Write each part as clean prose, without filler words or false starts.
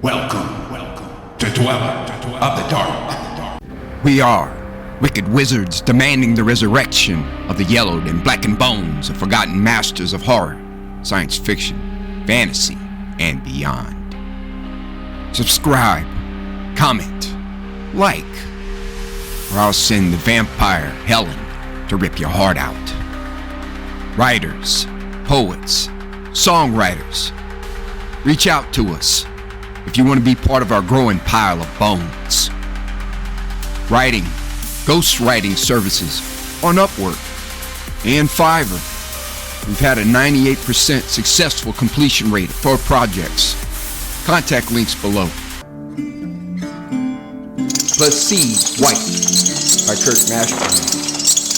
Welcome to Dweller of the Dark. We are wicked wizards demanding the resurrection of the yellowed and blackened bones of forgotten masters of horror, science fiction, fantasy, and beyond. Subscribe, comment, like, or I'll send the vampire Helen to rip your heart out. Writers, poets, songwriters, reach out to us if you want to be part of our growing pile of bones. Writing, ghostwriting services on Upwork and Fiverr. We've had a 98% successful completion rate for projects. Contact links below. PLACIDE'S Wife by Kirk Mashburn.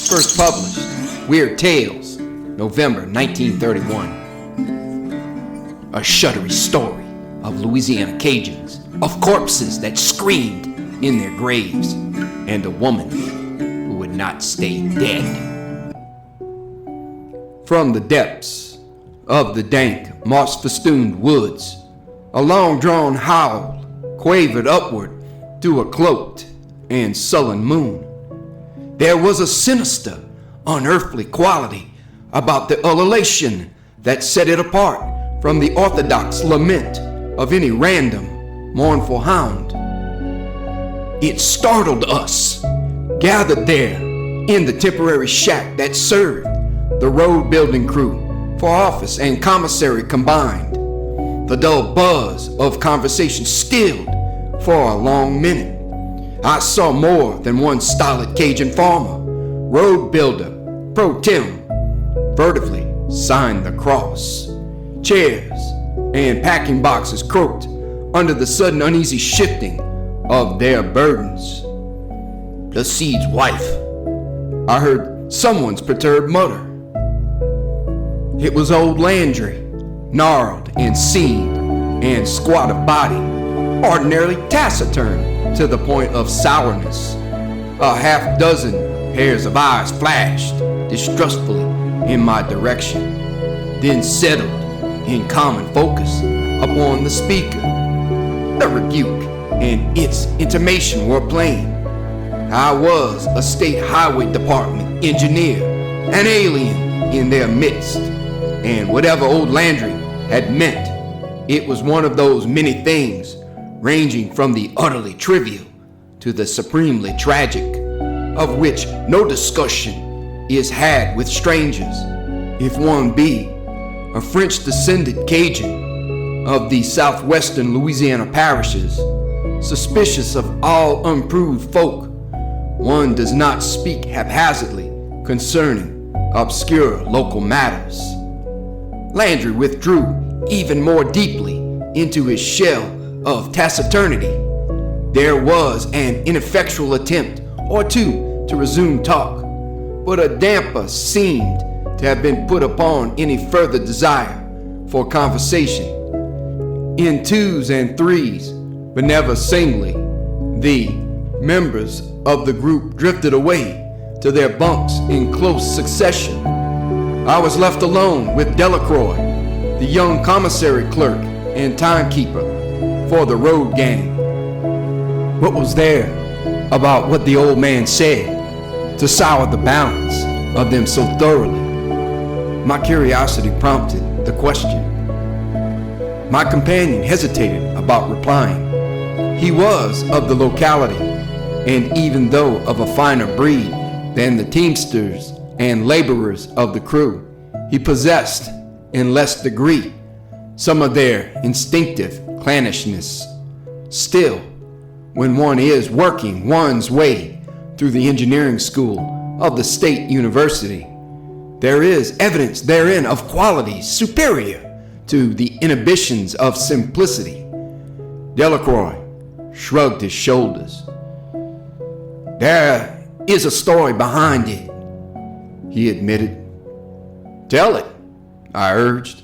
First published, Weird Tales, November 1931. A shuddery story of Louisiana Cajuns, of corpses that screamed in their graves, and a woman who would not stay dead. From the depths of the dank, moss-festooned woods, a long-drawn howl quavered upward through a cloaked and sullen moon. There was a sinister, unearthly quality about the ululation that set it apart from the orthodox lament of any random, mournful hound. It startled us, gathered there in the temporary shack that served the road building crew for office and commissary combined. The dull buzz of conversation stilled for a long minute. I saw more than one stolid Cajun farmer, road builder, pro tem, furtively signed the cross. Chairs and packing boxes croaked under the sudden uneasy shifting of their burdens. PLACIDE'S wife, I heard someone's perturbed mutter. It was old Landry, gnarled and seamed and squat of body, ordinarily taciturn to the point of sourness. A half dozen pairs of eyes flashed distrustfully in my direction, then settled in common focus upon the speaker. The rebuke and its intimation were plain. I was a state highway department engineer, an alien in their midst, and whatever old Landry had meant, it was one of those many things ranging from the utterly trivial to the supremely tragic, of which no discussion is had with strangers, if one be a French-descended Cajun of the southwestern Louisiana parishes. Suspicious of all unproved folk, one does not speak haphazardly concerning obscure local matters. Landry withdrew even more deeply into his shell of taciturnity. There was an ineffectual attempt or two to resume talk, but a damper seemed to have been put upon any further desire for conversation. In twos and threes, but never singly, the members of the group drifted away to their bunks in close succession. I was left alone with Delacroix, the young commissary clerk and timekeeper for the road gang. What was there about what the old man said to sour the balance of them so thoroughly? My curiosity prompted the question. My companion hesitated about replying. He was of the locality, and even though of a finer breed than the teamsters and laborers of the crew, he possessed, in less degree, some of their instinctive clannishness. Still, when one is working one's way through the engineering school of the state university, there is evidence therein of qualities superior to the inhibitions of simplicity. Delacroix shrugged his shoulders. There is a story behind it, he admitted. Tell it, I urged.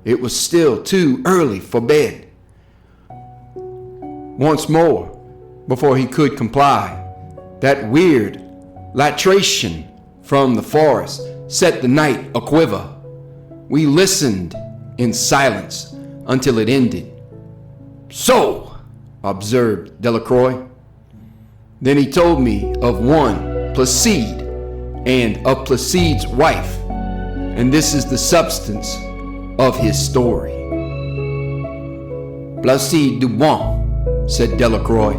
It was still too early for bed. Once more, before he could comply, that weird latration from the forest set the night aquiver. We listened in silence until it ended. So, observed Delacroix. Then he told me of one Placide and of Placide's wife, and this is the substance of his story. Placide Dubois, said Delacroix,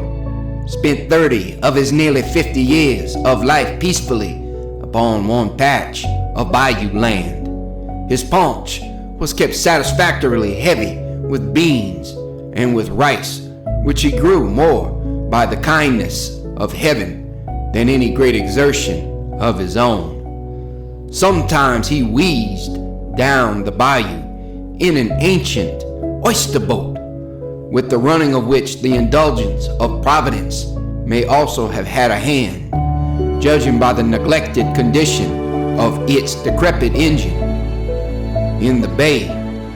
spent 30 of his nearly 50 years of life peacefully upon one patch of bayou land. His paunch was kept satisfactorily heavy with beans and with rice, which he grew more by the kindness of heaven than any great exertion of his own. Sometimes he wheezed down the bayou in an ancient oyster boat, with the running of which the indulgence of Providence may also have had a hand, judging by the neglected condition of its decrepit engine. In the bay,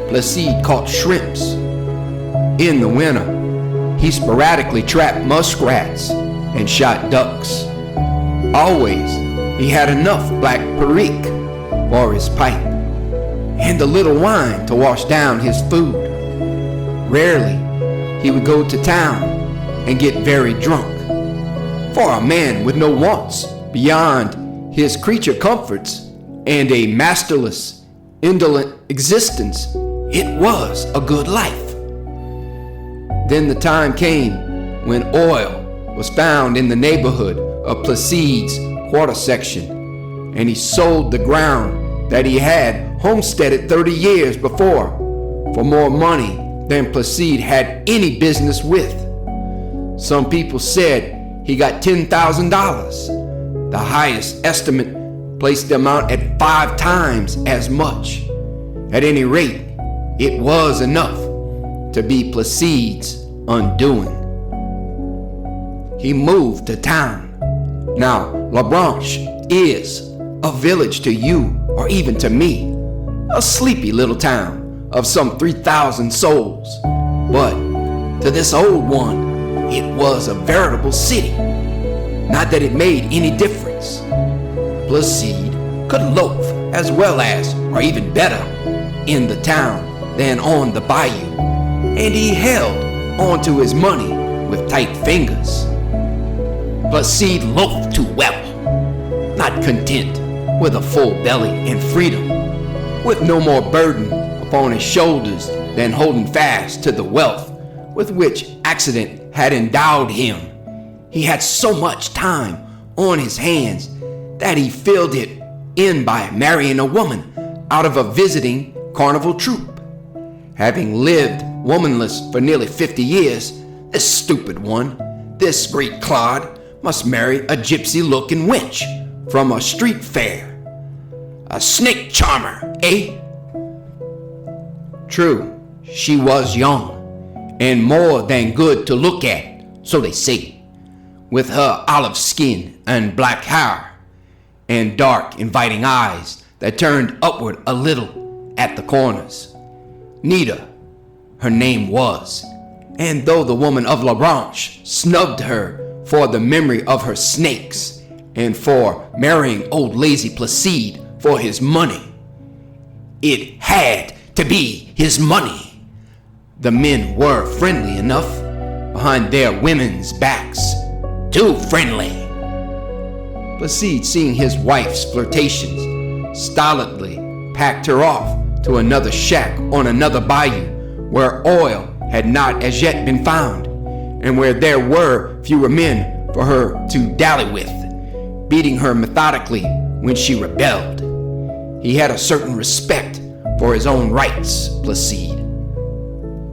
Placide caught shrimps. In the winter, he sporadically trapped muskrats and shot ducks. Always, he had enough black perique for his pipe and a little wine to wash down his food. Rarely, he would go to town and get very drunk. For a man with no wants beyond his creature comforts and a masterless, indolent existence, it was a good life. Then the time came when oil was found in the neighborhood of Placide's quarter section, and he sold the ground that he had homesteaded 30 years before for more money than Placide had any business with. Some people said he got $10,000. The highest estimate placed the amount at 5 times as much. At any rate, it was enough to be Placide's undoing. He moved to town. Now, La Branche is a village to you or even to me, a sleepy little town of some 3,000 souls. But to this old one, it was a veritable city. Not that it made any difference. Placide could loaf as well as, or even better, in the town than on the bayou, and he held onto his money with tight fingers. Placide loafed too well, not content with a full belly and freedom, with no more burden upon his shoulders than holding fast to the wealth with which accident had endowed him. He had so much time on his hands that he filled it in by marrying a woman out of a visiting carnival troupe. Having lived womanless for nearly 50 years, this stupid one, this great clod, must marry a gypsy-looking wench from a street fair. A snake charmer, eh? True, she was young, and more than good to look at, so they say, with her olive skin and black hair, and dark, inviting eyes that turned upward a little at the corners. Nita, her name was, and though the woman of La Branche snubbed her for the memory of her snakes, and for marrying old lazy Placide for his money, it had to be his money. The men were friendly enough behind their women's backs, too friendly. Placide, seeing his wife's flirtations, stolidly packed her off to another shack on another bayou where oil had not as yet been found, and where there were fewer men for her to dally with, beating her methodically when she rebelled. He had a certain respect for his own rights, Placide.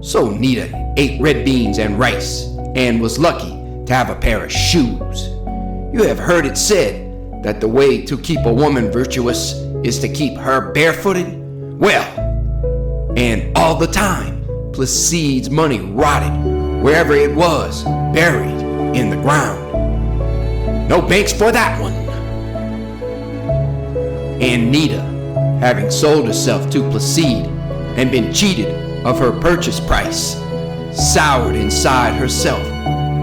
So Nita ate red beans and rice, and was lucky to have a pair of shoes. You have heard it said that the way to keep a woman virtuous is to keep her barefooted? Well, and all the time, Placide's money rotted wherever it was, buried in the ground. No banks for that one. And Nita, having sold herself to Placide and been cheated of her purchase price, soured inside herself,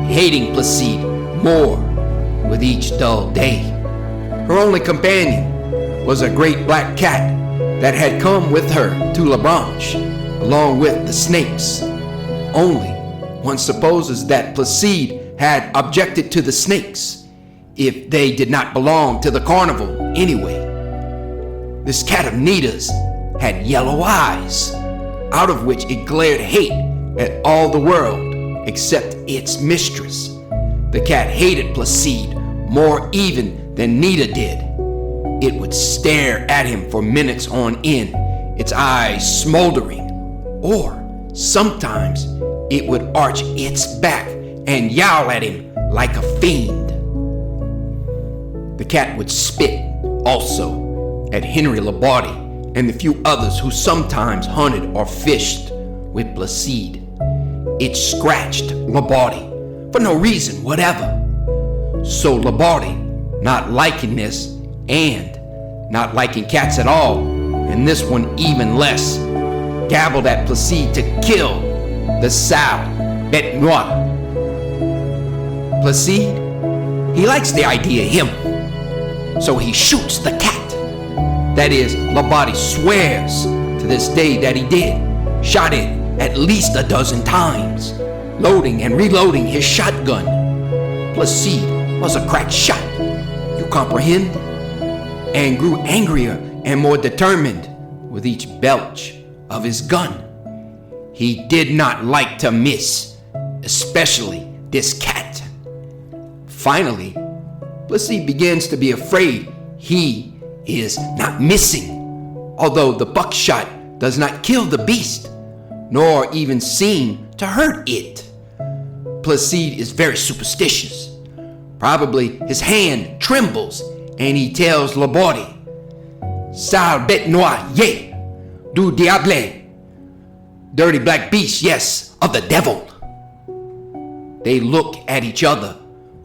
hating Placide more with each dull day. Her only companion was a great black cat that had come with her to La Branche, along with the snakes. Only One supposes that Placide had objected to the snakes, if they did not belong to the carnival anyway. This cat of Nita's had yellow eyes, out of which it glared hate at all the world except its mistress. The cat hated Placide more even than Nita did. It would stare at him for minutes on end, its eyes smoldering, or sometimes it would arch its back and yowl at him like a fiend. The cat would spit also at Henry Labarde and the few others who sometimes hunted or fished with Placide. It scratched Labarde for no reason whatever. So Labarde, not liking this and not liking cats at all, and this one even less, gabbled at Placide to kill the sale bête noire. Placide, he likes the idea of him, so he shoots the cat. That is, Labarde swears to this day that he did, shot it at least a dozen times, loading and reloading his shotgun. Placide was a crack shot, you comprehend? And grew angrier and more determined with each belch of his gun. He did not like to miss, especially this cat. Finally, Placide begins to be afraid he is not missing, although the buckshot does not kill the beast, nor even seem to hurt it. Placide is very superstitious. Probably his hand trembles and he tells Labarde, "Sale bête noire, yea, du diable, dirty black beast, yes, of the devil." They look at each other.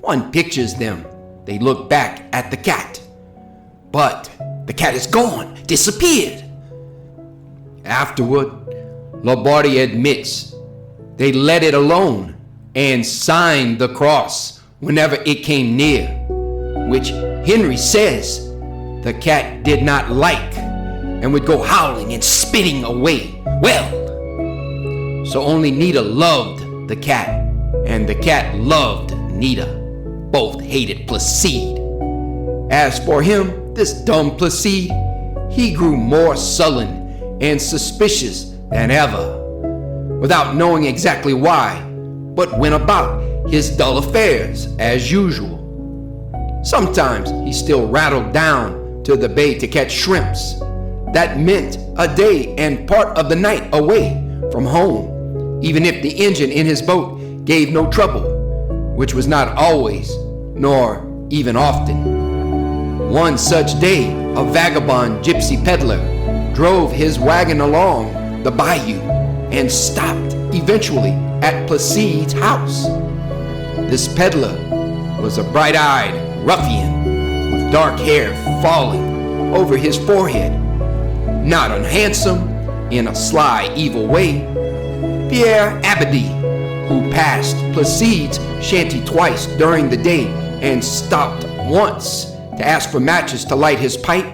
One pictures them. They look back at the cat. But the cat is gone, disappeared. Afterward, Labarde admits they let it alone and signed the cross whenever it came near, which Henry says the cat did not like and would go howling and spitting away. Well, so only Nita loved the cat, and the cat loved Nita. Both hated Placide. As for him, this dumb Placide, he grew more sullen and suspicious than ever, without knowing exactly why, but went about his dull affairs as usual. Sometimes he still rattled down to the bay to catch shrimps. That meant a day and part of the night away from home, even if the engine in his boat gave no trouble, which was not always, nor even often. One such day, a vagabond gypsy peddler drove his wagon along the bayou and stopped eventually at Placide's house. This peddler was a bright-eyed ruffian with dark hair falling over his forehead. Not unhandsome, in a sly, evil way, Pierre Abadie, who passed Placide's shanty twice during the day and stopped once to ask for matches to light his pipe,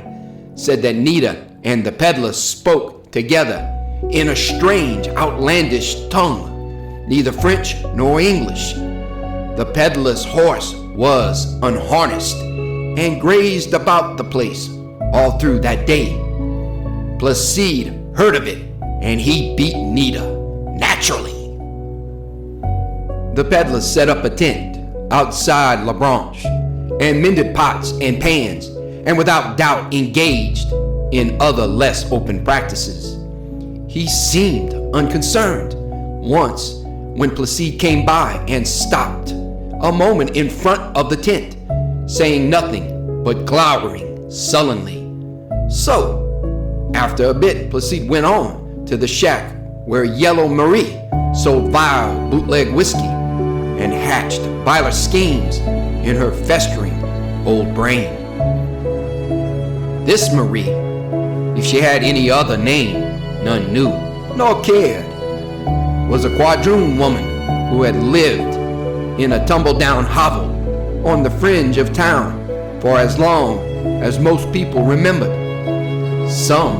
said that Nita and the peddler spoke together in a strange, outlandish tongue, neither French nor English. The peddler's horse was unharnessed and grazed about the place all through that day. Placide heard of it, and he beat Nita, naturally. The peddler set up a tent outside La Branche and mended pots and pans, and without doubt engaged in other less open practices. He seemed unconcerned once when Placide came by and stopped a moment in front of the tent, saying nothing but glowering sullenly. So, after a bit, Placide went on to the shack where Yellow Marie sold vile bootleg whiskey and hatched viler schemes in her festering old brain. This Marie, if she had any other name, none knew nor cared, was a quadroon woman who had lived in a tumble-down hovel on the fringe of town for as long as most people remembered. Some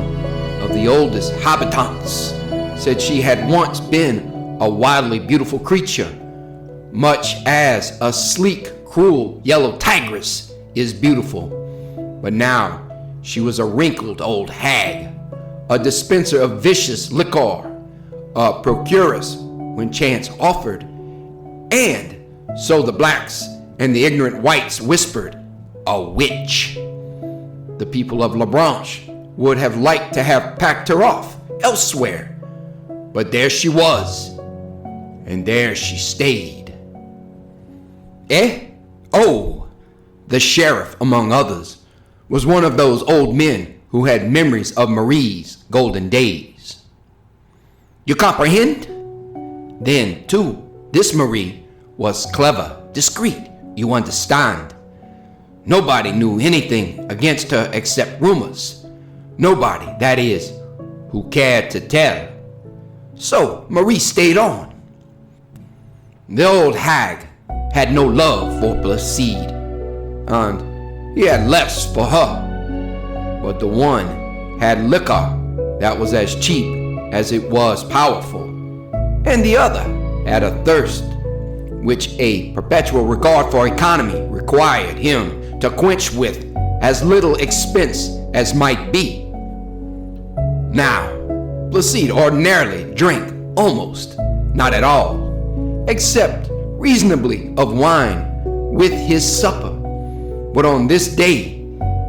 of the oldest habitants said she had once been a wildly beautiful creature, much as a sleek, cruel yellow tigress is beautiful. But now she was a wrinkled old hag, a dispenser of vicious liquor, a procuress when chance offered, and, so the blacks and the ignorant whites whispered, a witch. The people of La Branche would have liked to have packed her off elsewhere, but there she was, and there she stayed. Oh, the sheriff, among others, was one of those old men who had memories of Marie's golden days. You comprehend? Then, too, this Marie was clever, discreet, you understand. Nobody knew anything against her except rumors. Nobody, that is, who cared to tell. So Marie stayed on. The old hag had no love for Placide, and he had less for her. But the one had liquor that was as cheap as it was powerful, and the other had a thirst which a perpetual regard for economy required him to quench with as little expense as might be. Now, Placide ordinarily drank almost not at all, except reasonably of wine with his supper. But on this day,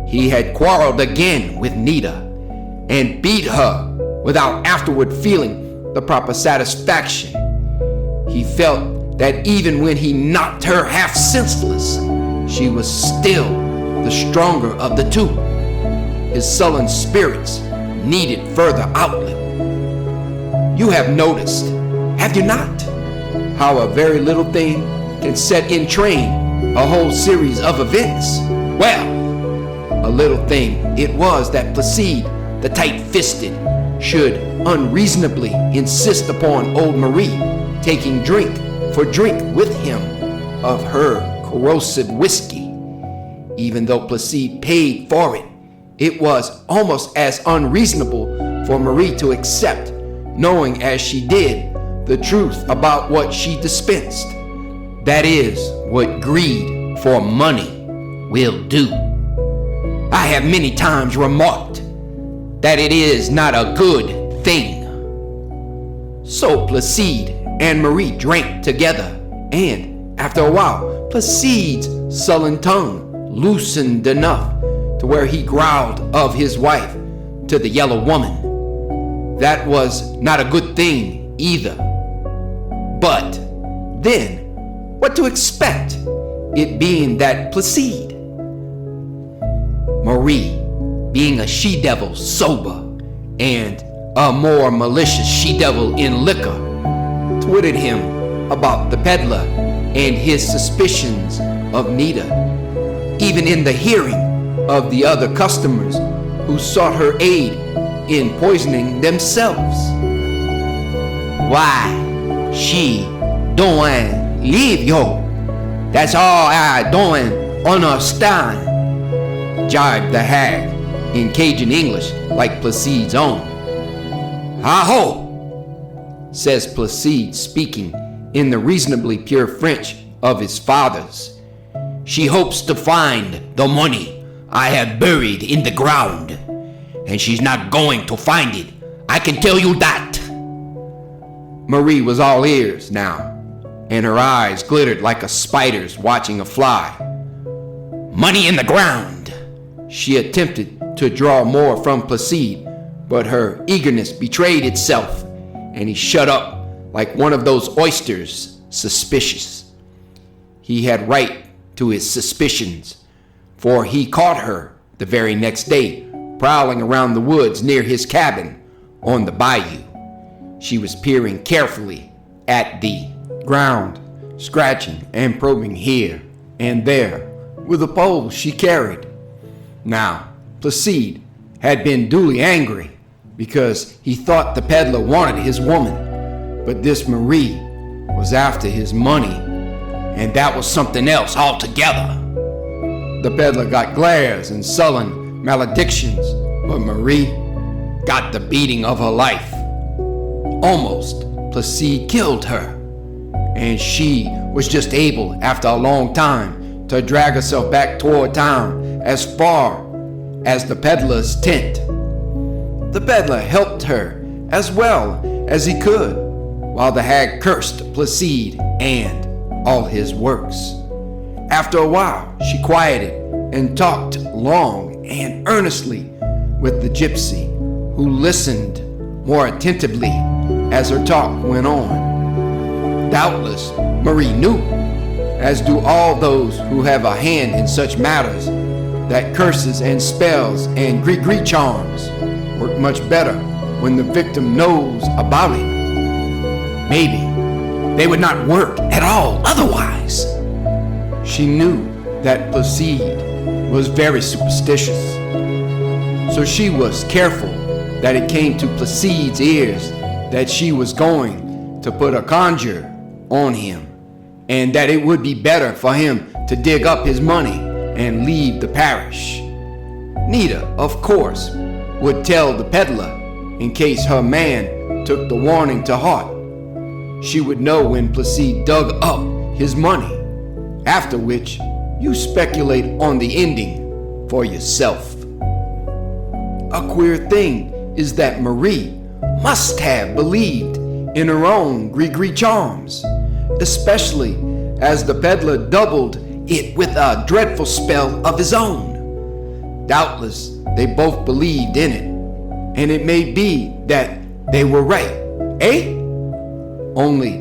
he had quarreled again with Nita and beat her without afterward feeling the proper satisfaction. He felt that even when he knocked her half senseless, she was still the stronger of the two. His sullen spirits needed further outlet. You have noticed, have you not, how a very little thing can set in train a whole series of events? Well, a little thing it was that Placide, the tight-fisted, should unreasonably insist upon old Marie taking drink for drink with him of her corrosive whiskey. Even though Placide paid for it, it was almost as unreasonable for Marie to accept, knowing as she did the truth about what she dispensed. That is what greed for money will do. I have many times remarked that it is not a good thing. So Placide and Marie drank together, and after a while, Placide's sullen tongue loosened enough to where he growled of his wife to the yellow woman. That was not a good thing either. But then, what to expect, it being that Placide, Marie, being a she-devil sober and a more malicious she-devil in liquor, twitted him about the peddler and his suspicions of Nita, even in the hearing of the other customers who sought her aid in poisoning themselves. Why, she don't leave yo. That's all I don't understand, jibed the hag in Cajun English like Placide's own. Ha-ho, says Placide, speaking in the reasonably pure French of his fathers. She hopes to find the money I have buried in the ground, and she's not going to find it, I can tell you that. Marie was all ears now, and her eyes glittered like a spider's watching a fly. Money in the ground! She attempted to draw more from Placide, but her eagerness betrayed itself, and he shut up like one of those oysters, suspicious. He had right to his suspicions, for he caught her the very next day prowling around the woods near his cabin on the bayou. She was peering carefully at the ground, scratching and probing here and there with a pole she carried. Now, Placide had been duly angry because he thought the peddler wanted his woman, but this Marie was after his money, and that was something else altogether. The peddler got glares and sullen maledictions, but Marie got the beating of her life. Almost Placide killed her, and she was just able, after a long time, to drag herself back toward town as far as the peddler's tent. The peddler helped her as well as he could, while the hag cursed Placide and all his works. After a while, she quieted and talked long and earnestly with the gypsy, who listened more attentively as her talk went on. Doubtless, Marie knew, as do all those who have a hand in such matters, that curses and spells and gree-gree charms work much better when the victim knows about it. Maybe they would not work at all otherwise. She knew that Placide was very superstitious, so she was careful that it came to Placide's ears that she was going to put a conjure on him, and that it would be better for him to dig up his money and leave the parish. Nita, of course, would tell the peddler in case her man took the warning to heart. She would know when Placide dug up his money, after which you speculate on the ending for yourself. A queer thing is that Marie must have believed in her own gree-gree charms, especially as the peddler doubled it with a dreadful spell of his own. Doubtless, they both believed in it, and it may be that they were right, eh? Only,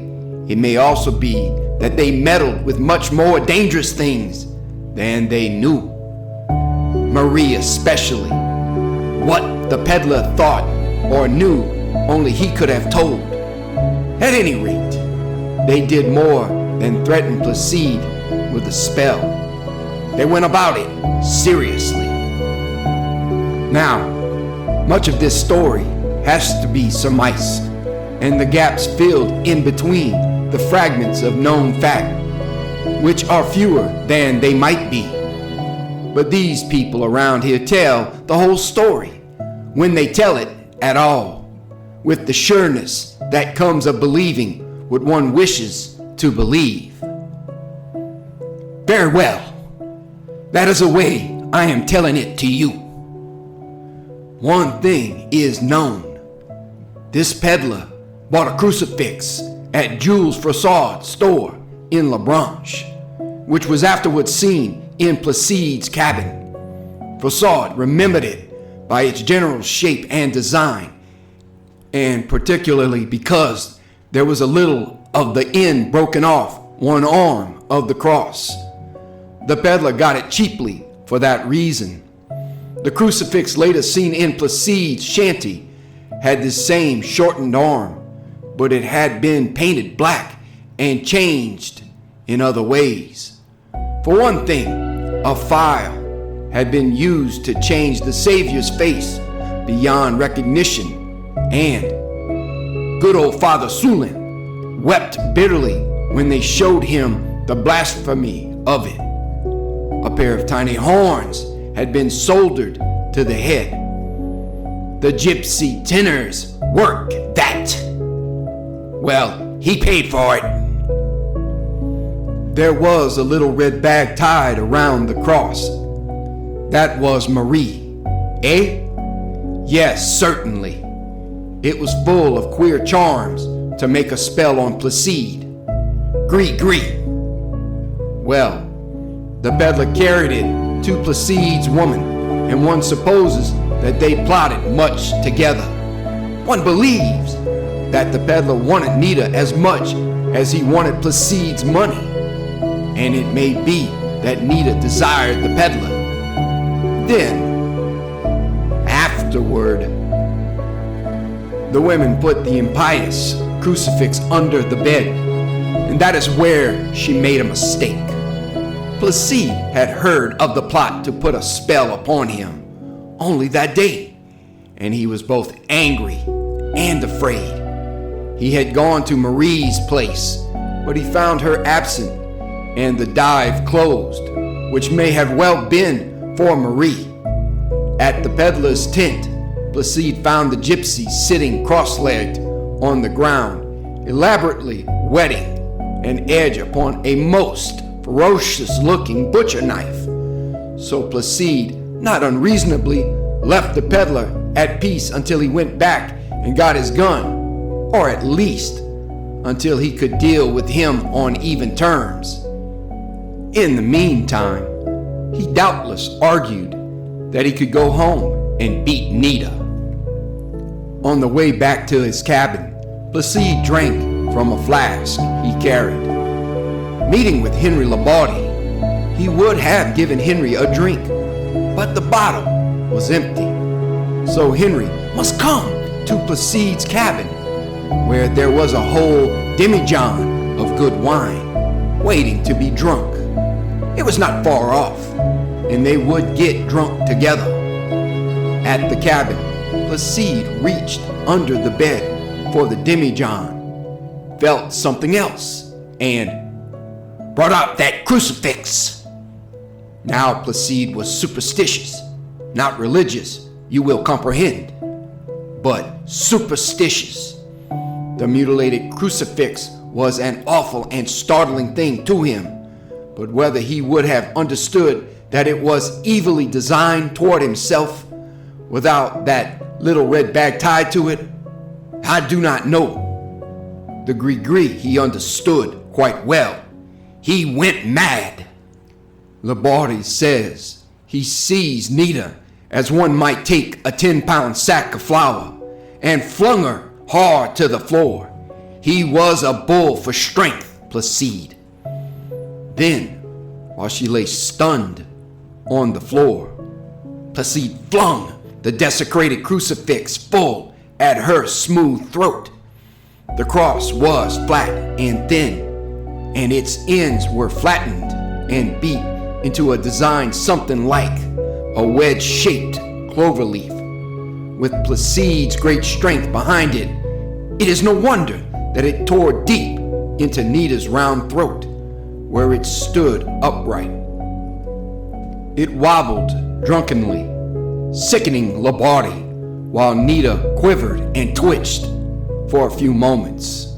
it may also be that they meddled with much more dangerous things than they knew. Marie especially. What the peddler thought or knew, only he could have told. At any rate, they did more than threaten Placide with a spell. They went about it seriously. Now, much of this story has to be surmised, and the gaps filled in between the fragments of known fact, which are fewer than they might be. But these people around here tell the whole story, when they tell it at all, with the sureness that comes of believing what one wishes to believe. Very well. That is the way I am telling it to you. One thing is known. This peddler bought a crucifix at Jules Froissart's store in La Branche, which was afterwards seen in Placide's cabin. Froissart remembered it by its general shape and design, and particularly because there was a little of the end broken off one arm of the cross. The peddler got it cheaply for that reason. The crucifix later seen in Placide's shanty had the same shortened arm, but it had been painted black and changed in other ways. For one thing, a file had been used to change the Savior's face beyond recognition, and good old Father Sulin wept bitterly when they showed him the blasphemy of it. A pair of tiny horns had been soldered to the head. The gypsy tenor's work, that. Well, he paid for it. There was a little red bag tied around the cross. That was Marie, eh? Yes, certainly. It was full of queer charms to make a spell on Placide. Gree. Well, the peddler carried it to Placide's woman, and one supposes that they plotted much together. One believes that the peddler wanted Nita as much as he wanted Placide's money, and it may be that Nita desired the peddler. Then, afterward, the women put the impious crucifix under the bed, and that is where she made a mistake. Placide had heard of the plot to put a spell upon him only that day, and he was both angry and afraid. He had gone to Marie's place, but he found her absent and the dive closed, which may have well been for Marie. At the peddler's tent, Placide found the gypsy sitting cross-legged on the ground elaborately whetting an edge upon a most ferocious-looking butcher knife. So Placide, not unreasonably, left the peddler at peace until he went back and got his gun, or at least until he could deal with him on even terms. In the meantime, he doubtless argued that he could go home and beat Nita. On the way back to his cabin, Placide drank from a flask he carried. Meeting with Henry Labarde, he would have given Henry a drink, but the bottle was empty. So Henry must come to Placide's cabin, where there was a whole demijohn of good wine waiting to be drunk. It was not far off, and they would get drunk together. At the cabin, Placide reached under the bed for the demijohn, felt something else, and brought out that crucifix. Now Placide was superstitious, not religious, you will comprehend, but superstitious. The mutilated crucifix was an awful and startling thing to him, but whether he would have understood that it was evilly designed toward himself without that little red bag tied to it, I do not know. The Gree he understood quite well. He went mad. Labarde says he seized Nita as one might take a 10-pound sack of flour and flung her hard to the floor. He was a bull for strength, Placide. Then, while she lay stunned on the floor, Placide flung the desecrated crucifix full at her smooth throat. The cross was flat and thin, and its ends were flattened and beat into a design something like a wedge-shaped clover leaf. With Placide's great strength behind it, it is no wonder that it tore deep into Nita's round throat, where it stood upright. It wobbled drunkenly, sickening Labarde, while Nita quivered and twitched for a few moments.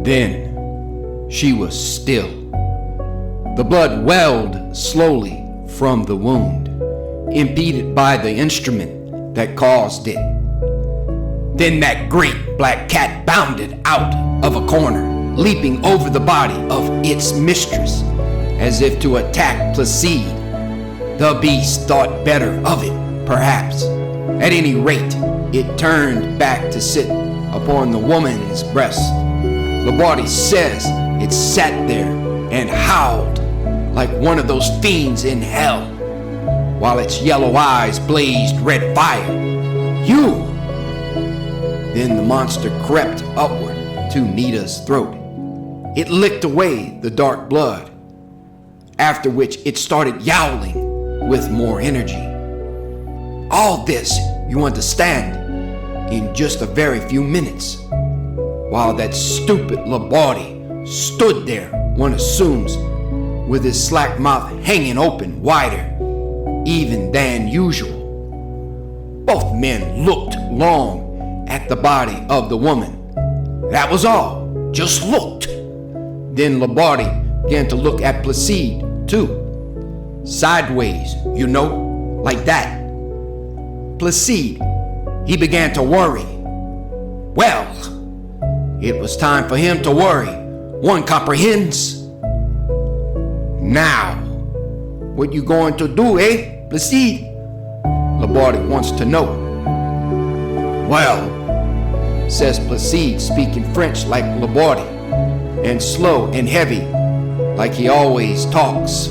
Then she was still. The blood welled slowly from the wound, impeded by the instrument that caused it. Then that great black cat bounded out of a corner, leaping over the body of its mistress, as if to attack Placide. The beast thought better of it, perhaps. At any rate, it turned back to sit upon the woman's breast. Labarde says it sat there and howled like one of those fiends in hell, while its yellow eyes blazed red fire. You! Then the monster crept upward to Nita's throat. It licked away the dark blood, after which it started yowling with more energy. All this, you understand, in just a very few minutes, while that stupid Labarde stood there, one assumes, with his slack mouth hanging open wider even than usual. Both men looked long at the body of the woman. That was all, just looked. Then Labarde began to look at Placide, too. Sideways, you know, like that. Placide, he began to worry. Well, it was time for him to worry. One comprehends. Now, what you going to do, eh, Placide? Labarde wants to know. Well, says Placide, speaking French like Labarde, and slow and heavy, like he always talks.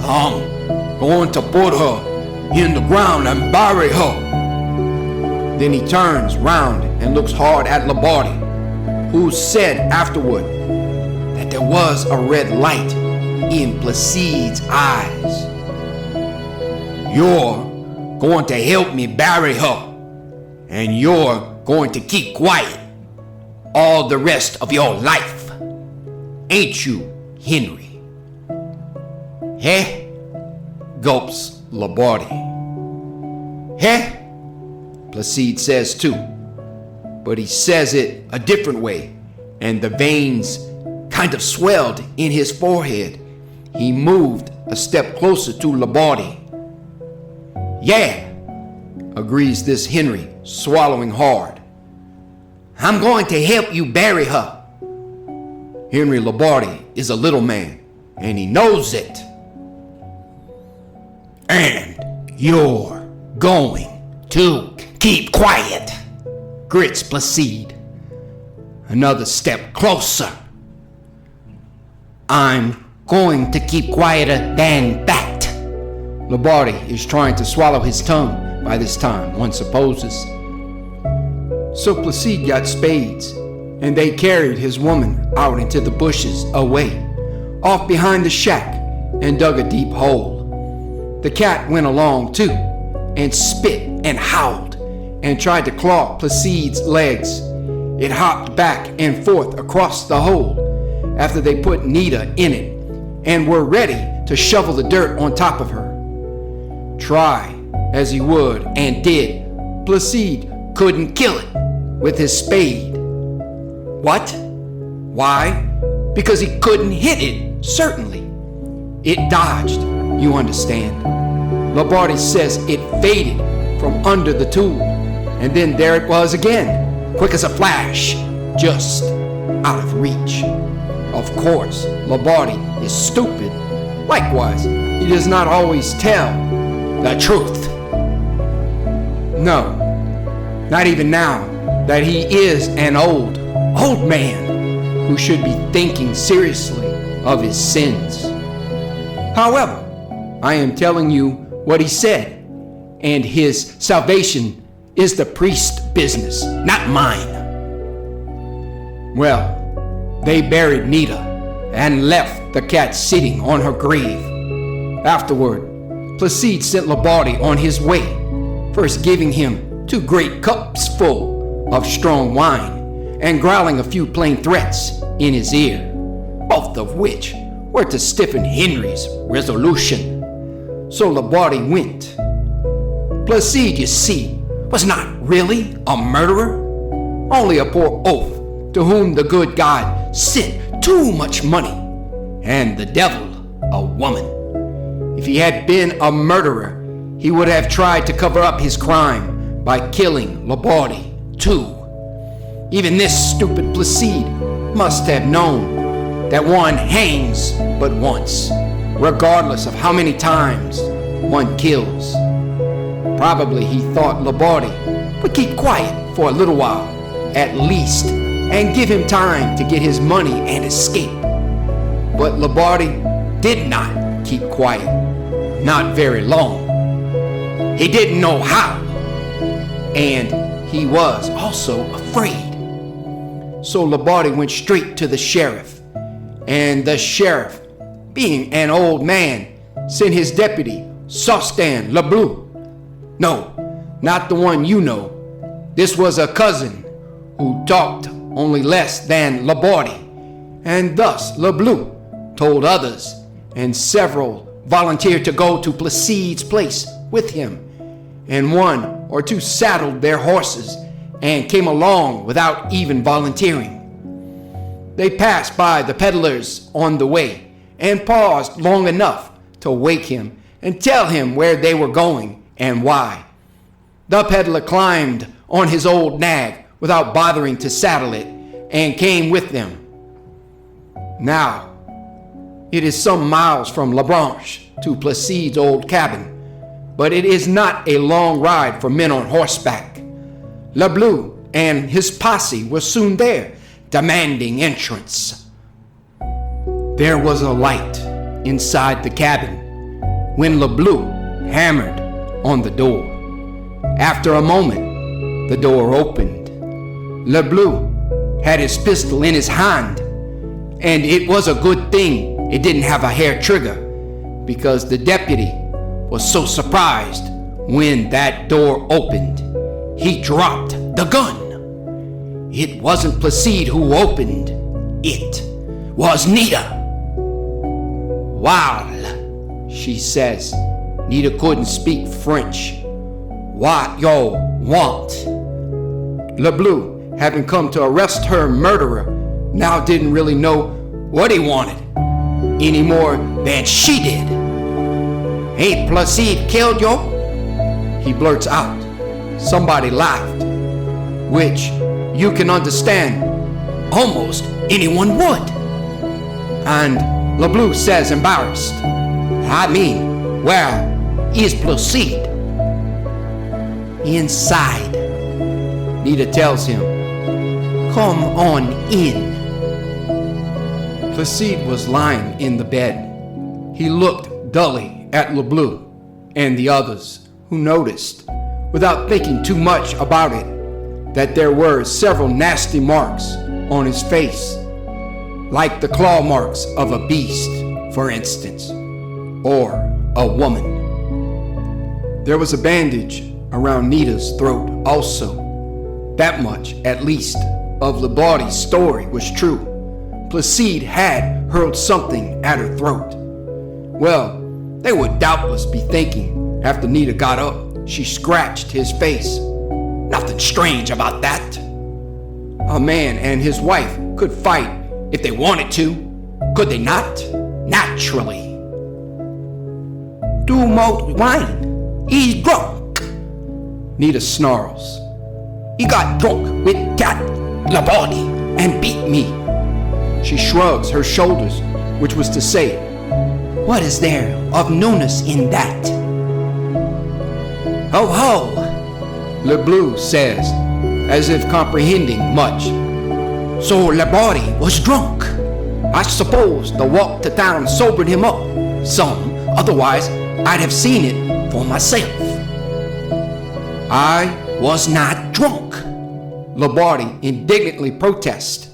I'm going to put her in the ground and bury her. Then he turns round and looks hard at Labarde, who said afterward that there was a red light in Placide's eyes. You're going to help me bury her, and you're going to keep quiet all the rest of your life. Ain't you, Henry? Heh? Gulps Labarde. Heh? Placide says too. but he says it a different way, and the veins kind of swelled in his forehead. He moved a step closer to Labardi. "Yeah," agrees this Henry, swallowing hard. "I'm going to help you bury her." Henry Labardi is a little man, and he knows it. "And you're going to keep quiet," grits Placide. Another step closer. "I'm going to keep quieter than that." Labardi is trying to swallow his tongue by this time, one supposes. So Placide got spades, and they carried his woman out into the bushes away, off behind the shack, and dug a deep hole. The cat went along too, and spit and howled, and tried to claw Placide's legs. It hopped back and forth across the hole after they put Nita in it, and were ready to shovel the dirt on top of her. Try as he would and did, Placide couldn't kill it with his spade. What? Why? Because he couldn't hit it, certainly. It dodged, you understand. Labardi says it faded from under the tool, and then there it was again, quick as a flash, just out of reach. Of course, Labardi is stupid. Likewise, he does not always tell the truth. No, not even now that he is an old man who should be thinking seriously of his sins. However, I am telling you what he said, and his salvation is the priest's business, not mine. Well, they buried Nita and left the cat sitting on her grave. Afterward, Placide sent Labardi on his way, first giving him 2 great cups full of strong wine and growling a few plain threats in his ear, both of which were to stiffen Henry's resolution. So Labardi went. Placide, you see, was not really a murderer, only a poor oaf to whom the good God sent too much money, and the devil a woman. If he had been a murderer, he would have tried to cover up his crime by killing Labardi too. Even this stupid Placide must have known that one hangs but once, regardless of how many times one kills. Probably he thought Labardi would keep quiet for a little while, at least, and give him time to get his money and escape. But Labardi did not keep quiet, not very long. He didn't know how, and he was also afraid. So Labardi went straight to the sheriff, and the sheriff, being an old man, sent his deputy, Saucetan LeBleu. No, not the one you know. This was a cousin who talked only less than Labardi, and thus LeBleu told others, and several volunteered to go to Placide's place with him, and 1 or 2 saddled their horses and came along without even volunteering. They passed by the peddlers on the way and paused long enough to wake him and tell him where they were going and why. The peddler climbed on his old nag without bothering to saddle it and came with them. Now, it is some miles from La Branche to Placide's old cabin, but it is not a long ride for men on horseback. LeBleu and his posse were soon there, demanding entrance. There was a light inside the cabin when LeBleu hammered on the door. After a moment, the door opened. LeBleu had his pistol in his hand, and it was a good thing it didn't have a hair trigger, because the deputy was so surprised when that door opened, he dropped the gun. It wasn't Placide who opened, it was Nita. "Well," she says. Nita couldn't speak French. "What yo want?" LeBleu having come to arrest her murderer, now didn't really know what he wanted any more than she did. "Ain't Placide killed you?" he blurts out. Somebody laughed, which you can understand almost anyone would. And LeBlue says, embarrassed, "I mean, where is Placide?" "Inside," Nita tells him. "Come on in." Placide was lying in the bed. He looked dully at LeBlue and the others, who noticed, without thinking too much about it, that there were several nasty marks on his face, like the claw marks of a beast, for instance, or a woman. There was a bandage around Nita's throat also. That much, at least, of the body's story was true. Placide had hurled something at her throat. Well, they would doubtless be thinking, after Nita got up, she scratched his face. Nothing strange about that. A man and his wife could fight if they wanted to, could they not? Naturally. "Too much wine. He's drunk," Nita snarls. "He got drunk with Cat Laborde and beat me." She shrugs her shoulders, which was to say, "What is there of newness in that?" "Ho ho," LeBlue says, as if comprehending much. "So Laborde was drunk. I suppose the walk to town sobered him up some, otherwise I'd have seen it for myself." "I was not drunk," Laborde indignantly protests.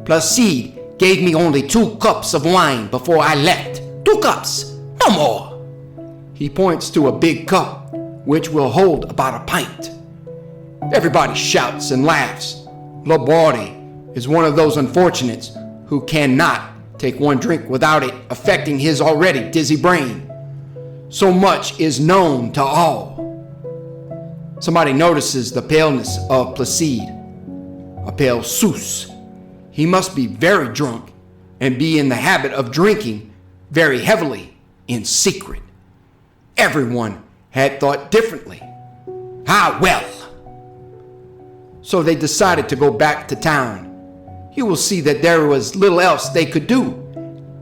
"Placide gave me only 2 cups of wine before I left. 2 cups, no more." He points to a big cup, which will hold about a pint. Everybody shouts and laughs. Laborde is one of those unfortunates who cannot take one drink without it affecting his already dizzy brain. So much is known to all. Somebody notices the paleness of Placide. A pale souse. He must be very drunk and be in the habit of drinking very heavily in secret. Everyone had thought differently. Ah, well. So they decided to go back to town. You will see that there was little else they could do.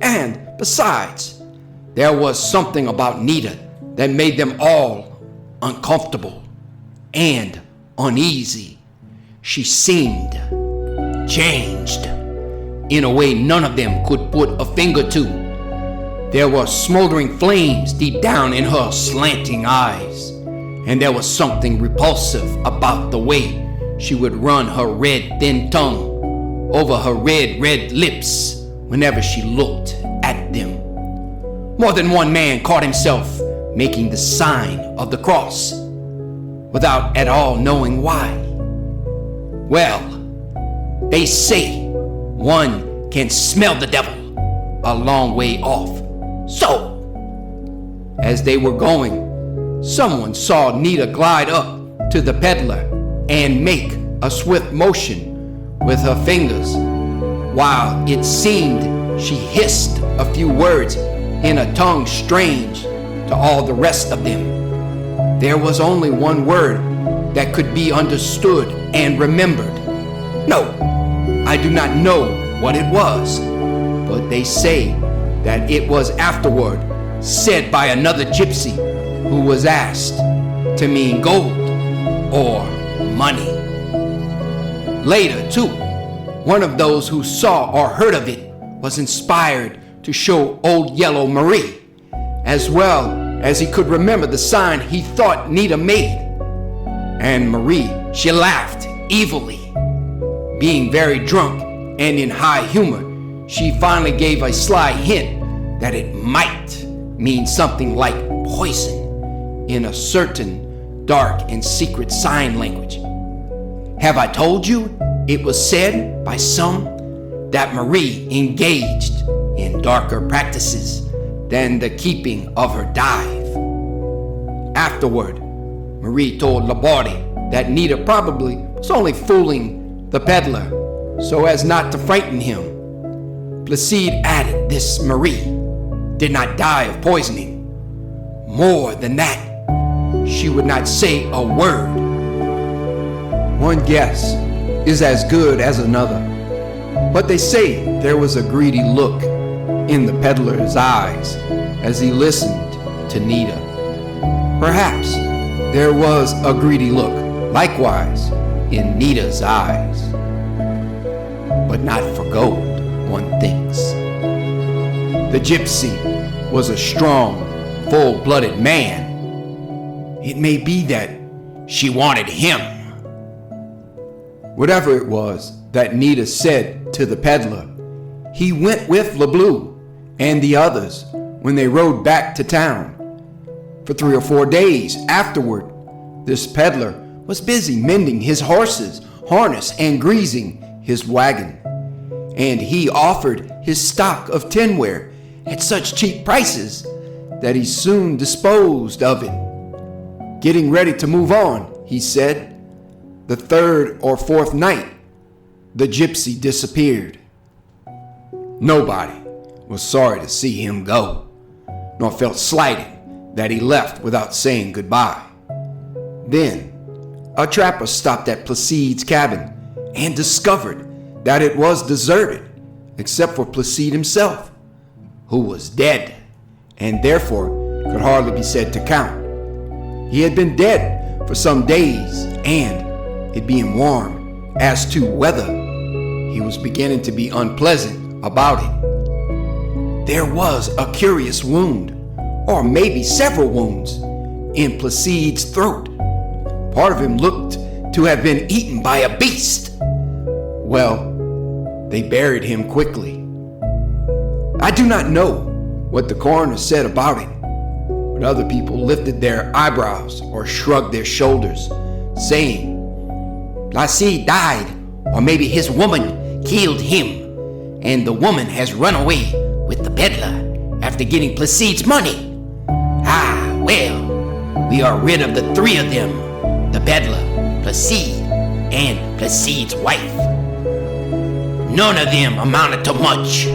And besides, there was something about Nita that made them all uncomfortable and uneasy. She seemed changed in a way none of them could put a finger to. There were smoldering flames deep down in her slanting eyes, and there was something repulsive about the way she would run her red thin tongue over her red lips whenever she looked at them. More than one man caught himself making the sign of the cross without at all knowing why. Well, they say one can smell the devil a long way off. So, as they were going, someone saw Nita glide up to the peddler and make a swift motion with her fingers, while it seemed she hissed a few words in a tongue strange to all the rest of them. There was only one word that could be understood and remembered. No, I do not know what it was, but they say that it was afterward said by another gypsy who was asked to mean gold or money. Later, too, one of those who saw or heard of it was inspired to show Old Yellow Marie, as well as he could remember the sign he thought Nita made. And Marie, she laughed evilly. Being very drunk and in high humor, she finally gave a sly hint that it might mean something like poison in a certain dark and secret sign language. Have I told you it was said by some that Marie engaged in darker practices than the keeping of her dive? Afterward, Marie told Laborde that Nita probably was only fooling the peddler, so as not to frighten him. Placide added this Marie did not die of poisoning. More than that, she would not say a word. One guess is as good as another, but they say there was a greedy look in the peddler's eyes as he listened to Nita. Perhaps there was a greedy look likewise in Nita's eyes, but not for gold, one thinks. The gypsy was a strong, full-blooded man. It may be that she wanted him. Whatever it was that Nita said to the peddler, he went with LeBlue and the others when they rode back to town. For 3 or 4 days afterward, this peddler was busy mending his horse's harness and greasing his wagon. And he offered his stock of tinware at such cheap prices that he soon disposed of it. Getting ready to move on, he said. The 3rd or 4th night, the gypsy disappeared. Nobody was sorry to see him go, nor felt slighted that he left without saying goodbye. Then, a trapper stopped at Placide's cabin and discovered that it was deserted, except for Placide himself, who was dead, and therefore could hardly be said to count. He had been dead for some days, and, it being warm as to weather, he was beginning to be unpleasant about it. There was a curious wound, or maybe several wounds, in Placide's throat. Part of him looked to have been eaten by a beast. Well, they buried him quickly. I do not know what the coroner said about it, but other people lifted their eyebrows or shrugged their shoulders, saying, Placide died, or maybe his woman killed him, and the woman has run away with the peddler after getting Placide's money. Ah, well, we are rid of the 3 of them, the peddler, Placide, and Placide's wife. None of them amounted to much.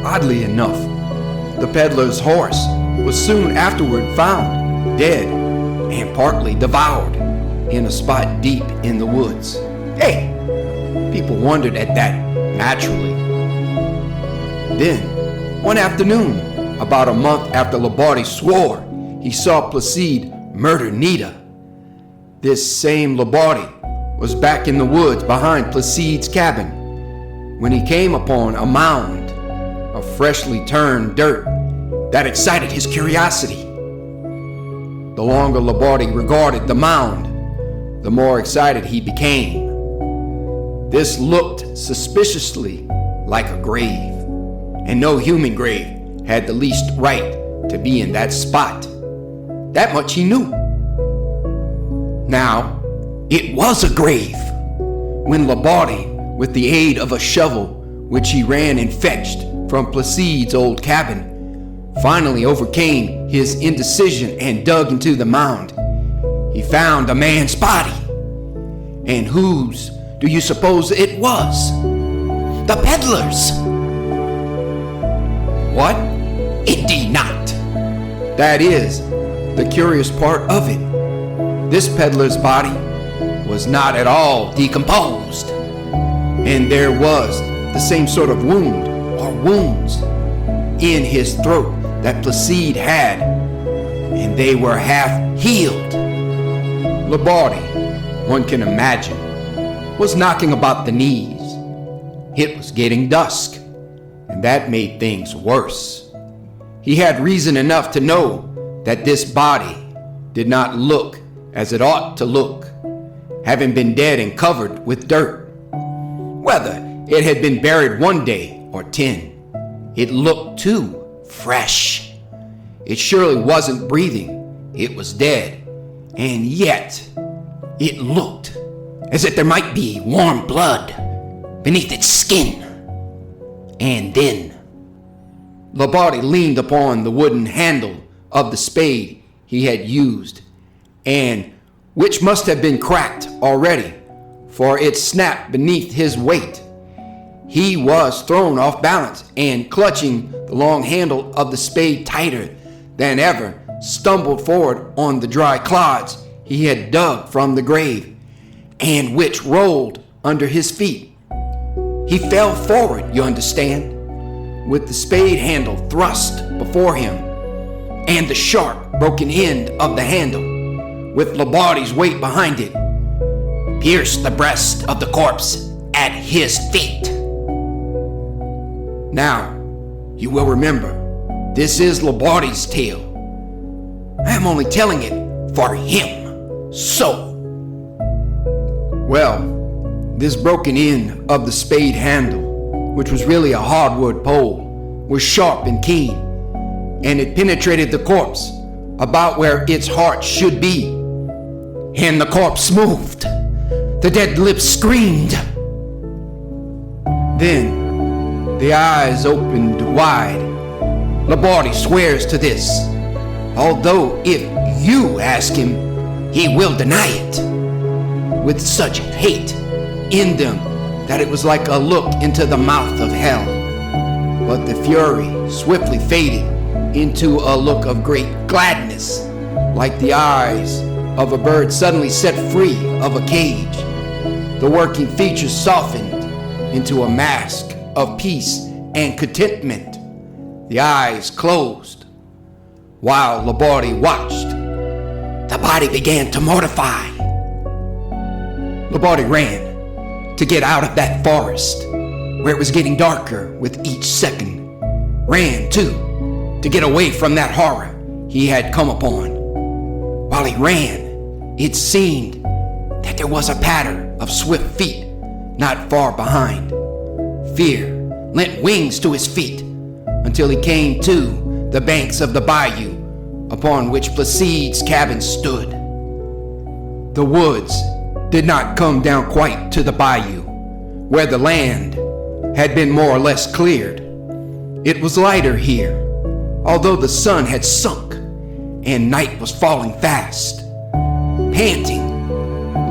Oddly enough, the peddler's horse was soon afterward found dead and partly devoured in a spot deep in the woods. Hey, people wondered at that naturally. Then, one afternoon, about a month after Labarde swore he saw Placide murder Nita, this same Labarde was back in the woods behind Placide's cabin when he came upon a mound of freshly turned dirt that excited his curiosity. The longer Labarde regarded the mound, the more excited he became. This looked suspiciously like a grave, and no human grave had the least right to be in that spot. That much he knew. Now, it was a grave. When Labarde, with the aid of a shovel which he ran and fetched from Placide's old cabin, finally overcame his indecision and dug into the mound, he found a man's body. And whose do you suppose it was? The peddler's. What? Indeed not. That is the curious part of it. This peddler's body was not at all decomposed, and there was the same sort of wound or wounds in his throat that Placide had, and they were half healed. Labarde, one can imagine, was knocking about the knees. It was getting dusk, and that made things worse. He had reason enough to know that this body did not look as it ought to look, having been dead and covered with dirt. Whether it had been buried 1 day or 10, it looked too fresh. It surely wasn't breathing, it was dead, and yet it looked as if there might be warm blood beneath its skin. And then Labarde leaned upon the wooden handle of the spade he had used, and which must have been cracked already, for it snapped beneath his weight. He was thrown off balance and, clutching the long handle of the spade tighter than ever, stumbled forward on the dry clods he had dug from the grave, and which rolled under his feet. He fell forward, you understand, with the spade handle thrust before him, and the sharp, broken end of the handle, with Labarde's weight behind it, pierced the breast of the corpse at his feet. Now, you will remember, this is Labarde's tale. I am only telling it for him. So, well, this broken end of the spade handle, which was really a hardwood pole, was sharp and keen, and it penetrated the corpse about where its heart should be. And the corpse moved. The dead lips screamed. Then, the eyes opened wide. Labarde swears to this, although if you ask him, he will deny it, with such hate in them that it was like a look into the mouth of hell. But the fury swiftly faded into a look of great gladness, like the eyes of a bird suddenly set free of a cage. The working features softened into a mask of peace and contentment. The eyes closed. While Labarde watched, the body began to mortify. Labarde ran to get out of that forest where it was getting darker with each second. Ran, too, to get away from that horror he had come upon. While he ran, it seemed that there was a patter of swift feet not far behind. Fear lent wings to his feet until he came to the banks of the bayou upon which Placide's cabin stood. The woods did not come down quite to the bayou, where the land had been more or less cleared. It was lighter here, although the sun had sunk and night was falling fast. Panting,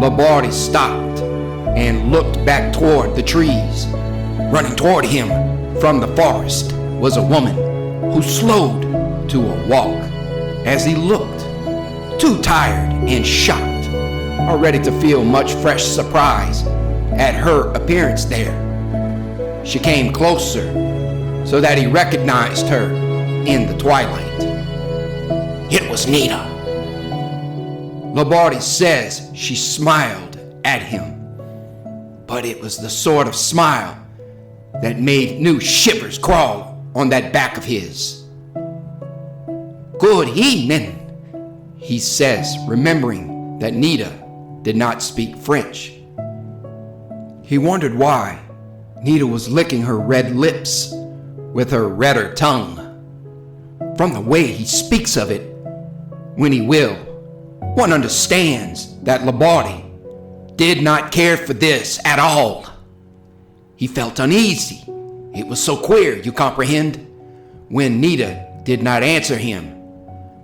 Labarde stopped and looked back toward the trees. Running toward him from the forest was a woman who slowed to a walk as he looked, too tired and shocked, or ready to feel much fresh surprise at her appearance there. She came closer so that he recognized her in the twilight. It was Nita. Labarde says she smiled at him, but it was the sort of smile that made new shivers crawl on that back of his. "Good evening," he says, remembering that Nita did not speak French. He wondered why Nita was licking her red lips with her redder tongue. From the way he speaks of it, when he will, one understands that Labarde did not care for this at all. He felt uneasy. It was so queer, you comprehend, when Nita did not answer him.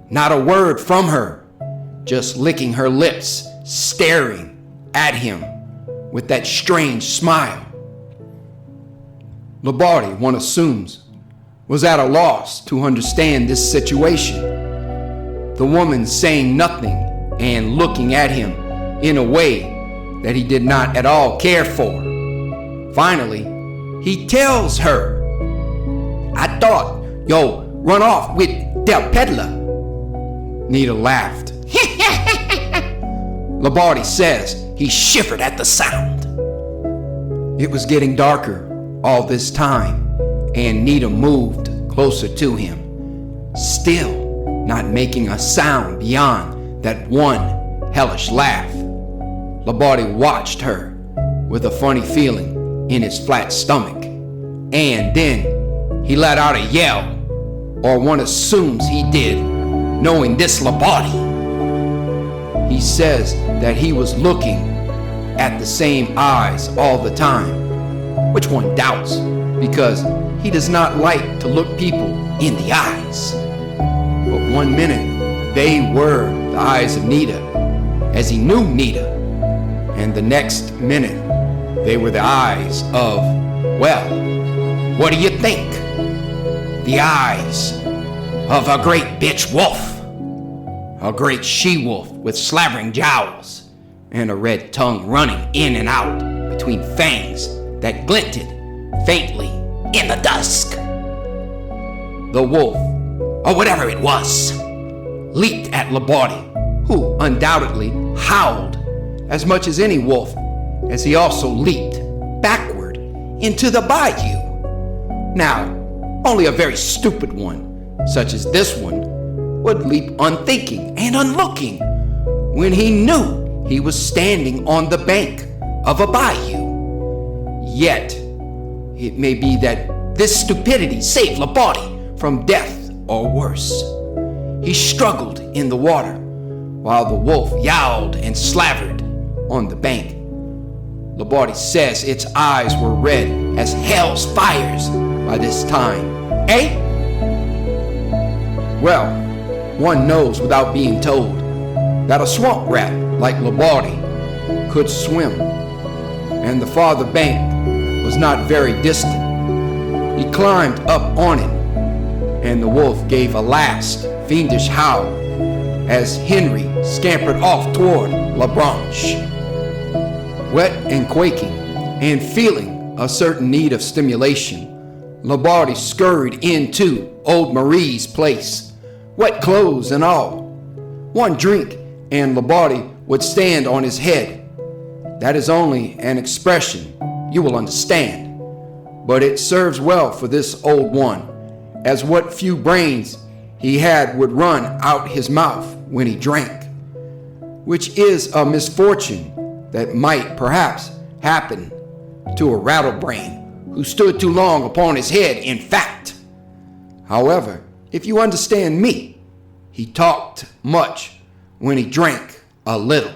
Not a word from her, just licking her lips, staring at him with that strange smile. Labarde, one assumes, was at a loss to understand this situation. The woman saying nothing and looking at him in a way that he did not at all care for. Finally, he tells her, "I thought yo run off with the peddler." Nita laughed. Labarde says he shivered at the sound. It was getting darker all this time, and Nita moved closer to him, still not making a sound beyond that one hellish laugh. Labarde watched her with a funny feeling in his flat stomach, and then he let out a yell, or one assumes he did, knowing this Labarde. He says that he was looking at the same eyes all the time, which one doubts, because he does not like to look people in the eyes. But one minute they were the eyes of Nita, as he knew Nita, And the next minute, they were the eyes of, well, what do you think? The eyes of a great bitch wolf. A great she-wolf with slavering jowls and a red tongue running in and out between fangs that glinted faintly in the dusk. The wolf, or whatever it was, leaped at Labardi, who undoubtedly howled as much as any wolf, as he also leaped backward into the bayou. Now, only a very stupid one, such as this one, would leap unthinking and unlooking when he knew he was standing on the bank of a bayou. Yet, it may be that this stupidity saved Labardi from death or worse. He struggled in the water while the wolf yowled and slavered on the bank. Labardi says its eyes were red as hell's fires by this time. Eh? Well, one knows without being told that a swamp rat like Labardi could swim, and the farther bank was not very distant. He climbed up on it, and the wolf gave a last fiendish howl as Henry scampered off toward La Branche. Wet and quaking, and feeling a certain need of stimulation, Labardi scurried into old Marie's place, wet clothes and all. One drink, and Labardi would stand on his head. That is only an expression, you will understand, but it serves well for this old one, as what few brains he had would run out his mouth when he drank, which is a misfortune that might perhaps happen to a rattlebrain who stood too long upon his head, in fact. However, if you understand me, he talked much when he drank a little.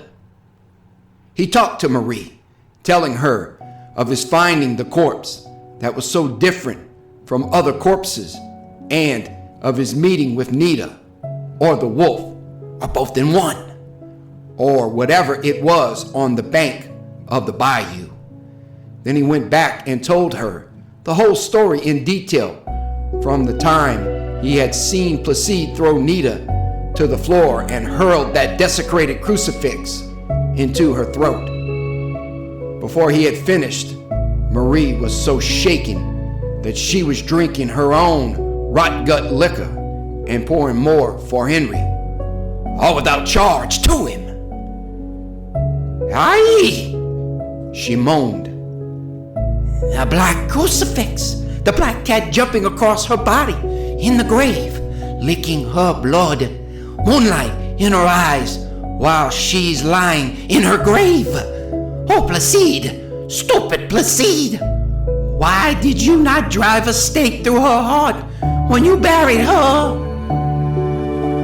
He talked to Marie, telling her of his finding the corpse that was so different from other corpses, and of his meeting with Nita, or the wolf, or both in one, or whatever it was on the bank of the bayou. Then he went back and told her the whole story in detail, from the time he had seen Placide throw Nita to the floor and hurled that desecrated crucifix into her throat. Before he had finished, Marie was so shaken that she was drinking her own rot gut liquor and pouring more for Henry, all without charge to him. "Aye," she moaned. "A black crucifix, the black cat jumping across her body in the grave, licking her blood, moonlight in her eyes while she's lying in her grave. Oh, Placide, stupid Placide, why did you not drive a stake through her heart when you buried her?"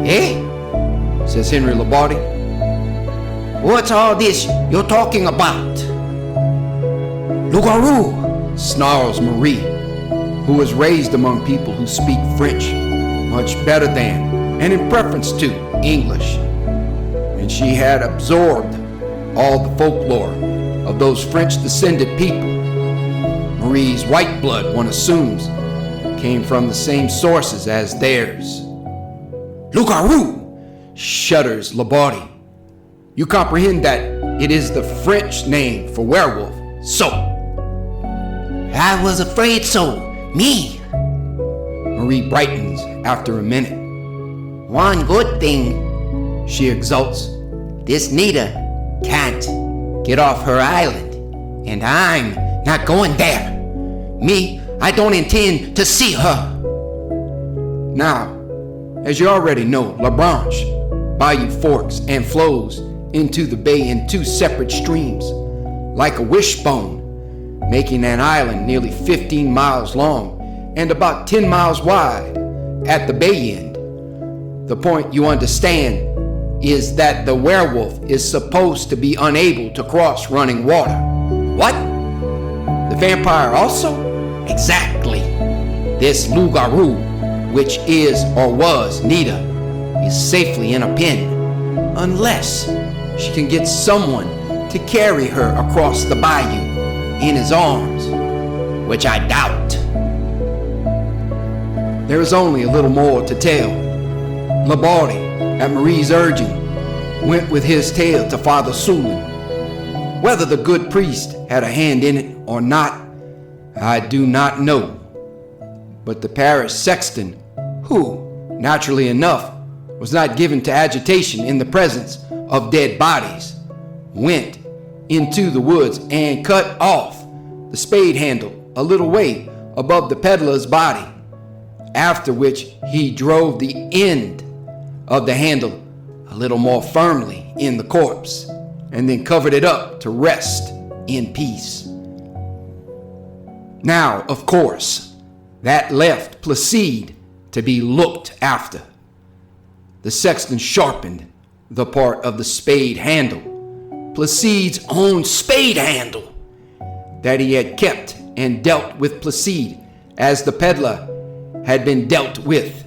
"Eh?" says Henry Labardi. "What's all this you're talking about?" "Loup-garou," snarls Marie, who was raised among people who speak French much better than, and in preference to, English. And she had absorbed all the folklore of those French-descended people. Marie's white blood, one assumes, came from the same sources as theirs. "Loup-garou," shudders Labardi. "You comprehend that it is the French name for werewolf, so." "I was afraid so, me." Marie brightens after a minute. "One good thing," she exults, "this Nita can't get off her island, and I'm not going there. Me, I don't intend to see her." Now, as you already know, La Branche bayou forks and flows into the bay in two separate streams, like a wishbone, making an island nearly 15 miles long and about 10 miles wide at the bay end. The point you understand is that the werewolf is supposed to be unable to cross running water. What? The vampire also? Exactly. This loup-garou, which is or was Nita, is safely in a pen, unless she can get someone to to carry her across the bayou in his arms, which I doubt. There is only a little more to tell. Labardi, at Marie's urging, went with his tale to Father Sulin. Whether the good priest had a hand in it or not, I do not know. But the parish sexton, who, naturally enough, was not given to agitation in the presence of dead bodies, went into the woods and cut off the spade handle a little way above the peddler's body, after which he drove the end of the handle a little more firmly in the corpse, and then covered it up to rest in peace. Now, of course, that left Placide to be looked after. The sexton sharpened the part of the spade handle, Placide's own spade handle, that he had kept and dealt with Placide as the peddler had been dealt with,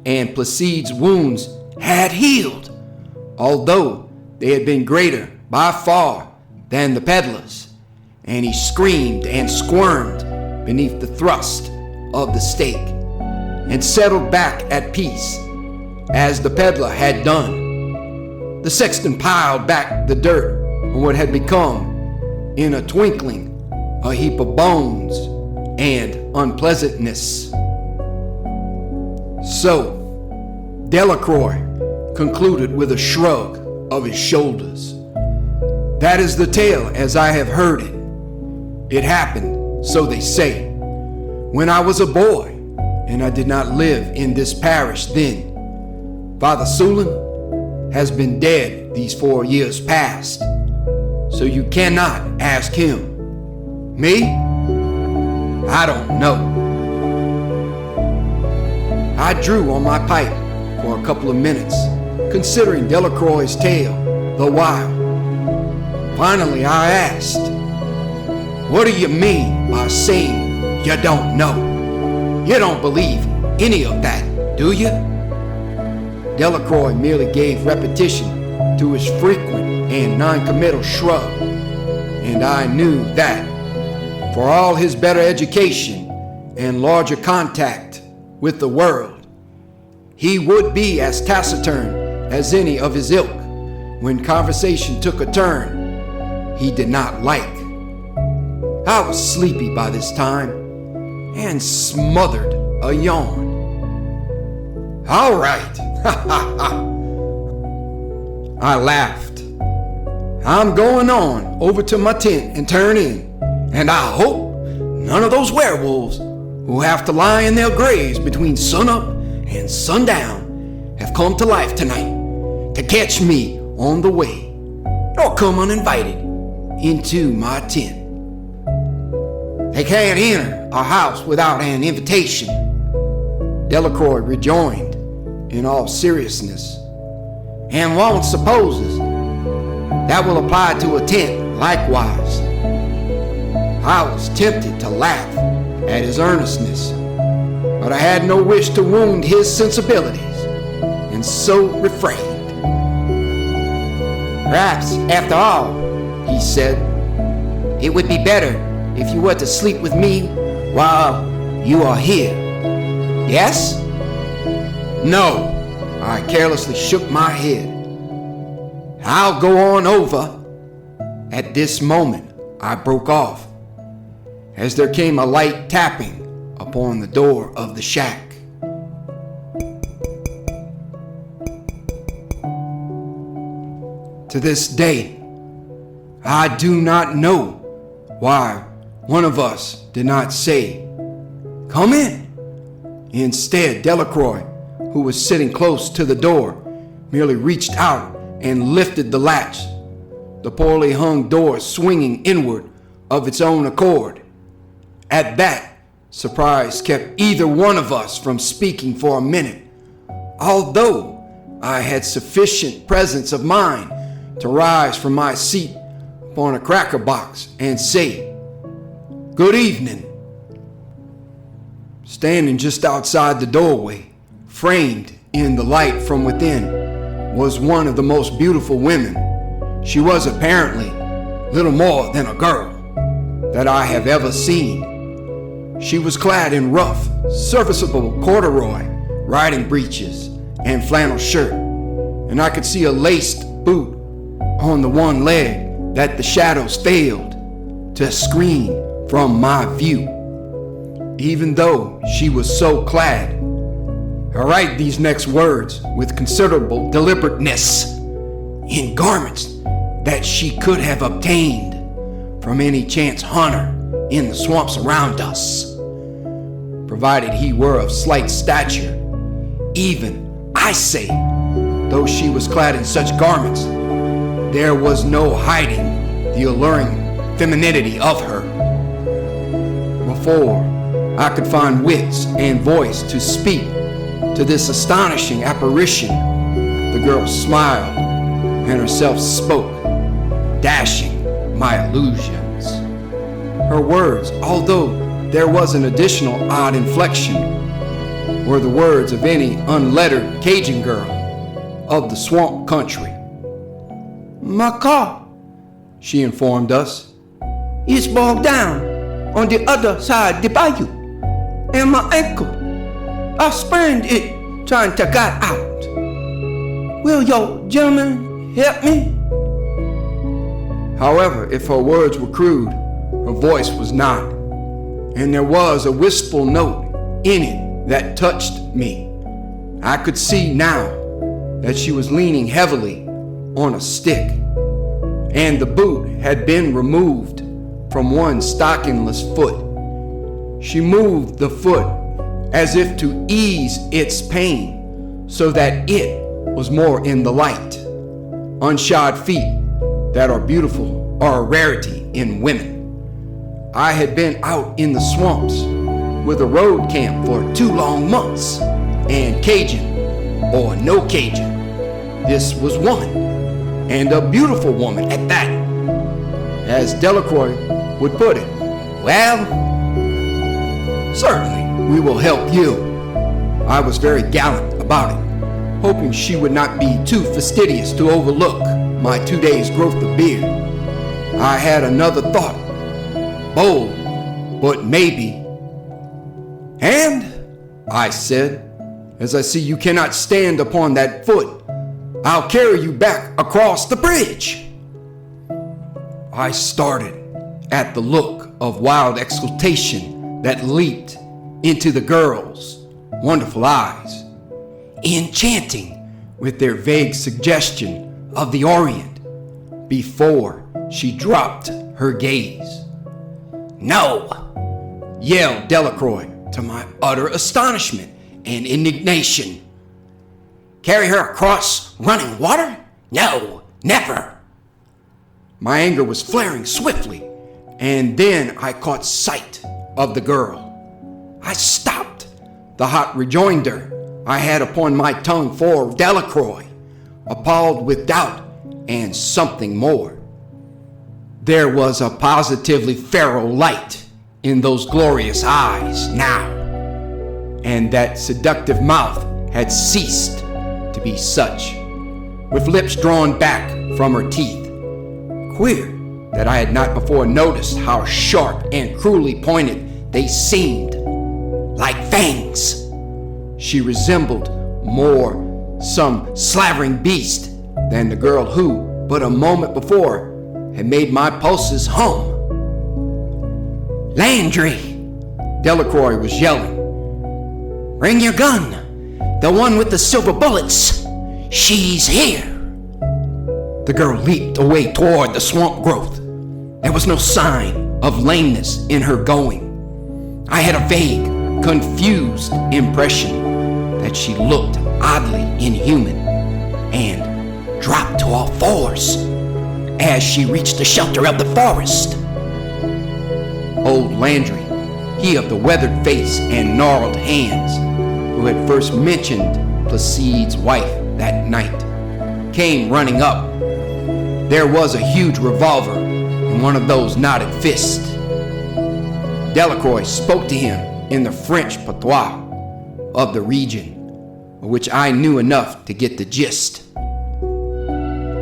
and Placide's wounds had healed, although they had been greater by far than the peddler's, and he screamed and squirmed beneath the thrust of the stake, and settled back at peace as the peddler had done. The sexton piled back the dirt on what had become, in a twinkling, a heap of bones and unpleasantness. So, Delacroix concluded with a shrug of his shoulders. That is the tale as I have heard it. It happened, so they say, when I was a boy, and I did not live in this parish then. Father Sulin has been dead these 4 years past, so you cannot ask him. Me? I don't know. I drew on my pipe for a couple of minutes, considering Delacroix's tale the while. Finally, I asked, what do you mean by saying you don't know? You don't believe any of that, do you? Delacroix merely gave repetition to his frequent and non-committal shrug, and I knew that, for all his better education and larger contact with the world, he would be as taciturn as any of his ilk when conversation took a turn he did not like. I was sleepy by this time and smothered a yawn. All right, I laughed. I'm going on over to my tent and turn in, and I hope none of those werewolves who have to lie in their graves between sunup and sundown have come to life tonight to catch me on the way, or come uninvited into my tent. They can't enter a house without an invitation, Delacroix rejoined in all seriousness, and one supposes that will apply to a tent likewise. I was tempted to laugh at his earnestness, but I had no wish to wound his sensibilities, and so refrained. Perhaps, after all, he said, it would be better if you were to sleep with me while you are here. Yes? No, I carelessly shook my head. I'll go on over. At this moment, I broke off, as there came a light tapping upon the door of the shack. To this day, I do not know why one of us did not say, "Come in." Instead, Delacroix, who was sitting close to the door, merely reached out and lifted the latch, the poorly hung door swinging inward of its own accord. At that, surprise kept either one of us from speaking for a minute, although I had sufficient presence of mind to rise from my seat upon a cracker box and say, "Good evening." Standing just outside the doorway, framed in the light from within, was one of the most beautiful women. She was apparently little more than a girl that I have ever seen. She was clad in rough, serviceable corduroy, riding breeches, and flannel shirt, and I could see a laced boot on the one leg that the shadows failed to screen from my view. Even though she was so clad, I write these next words with considerable deliberateness in garments that she could have obtained from any chance hunter in the swamps around us, provided he were of slight stature. Even, I say, though she was clad in such garments, there was no hiding the alluring femininity of her. Before I could find wits and voice to speak to this astonishing apparition, the girl smiled and herself spoke, dashing my illusions. Her words, although there was an additional odd inflection, were the words of any unlettered Cajun girl of the swamp country. "My car," she informed us, "is bogged down on the other side the bayou, and my ankle, I sprained it trying to get out. Will your gentlemen help me?" However, if her words were crude, her voice was not, and there was a wistful note in it that touched me. I could see now that she was leaning heavily on a stick, and the boot had been removed from one stockingless foot. She moved the foot as if to ease its pain, so that it was more in the light. Unshod feet that are beautiful are a rarity in women. I had been out in the swamps with a road camp for 2 long months, and Cajun or no Cajun, this was woman, and a beautiful woman at that. As Delacroix would put it, "Well, certainly we will help you." I was very gallant about it, hoping she would not be too fastidious to overlook my 2 days' growth of beard. I had another thought, bold, but maybe. "And," I said, "as I see you cannot stand upon that foot, I'll carry you back across the bridge." I started at the look of wild exultation that leaped into the girl's wonderful eyes, enchanting with their vague suggestion of the Orient, before she dropped her gaze. "No!" yelled Delacroix, to my utter astonishment and indignation. "Carry her across running water? No, never!" My anger was flaring swiftly, and then I caught sight of the girl. I stopped the hot rejoinder I had upon my tongue for Delacroix, appalled with doubt and something more. There was a positively feral light in those glorious eyes now, and that seductive mouth had ceased to be such, with lips drawn back from her teeth. Queer that I had not before noticed how sharp and cruelly pointed they seemed, like fangs. She resembled more some slavering beast than the girl who, but a moment before, had made my pulses hum. "Landry!" Delacroix was yelling. "Bring your gun! The one with the silver bullets! She's here!" The girl leaped away toward the swamp growth. There was no sign of lameness in her going. I had a vague, confused impression that she looked oddly inhuman, and dropped to all fours as she reached the shelter of the forest. Old Landry, he of the weathered face and gnarled hands, who had first mentioned Placide's wife that night, came running up. There was a huge revolver in one of those knotted fists. Delacroix spoke to him in the French patois of the region, of which I knew enough to get the gist.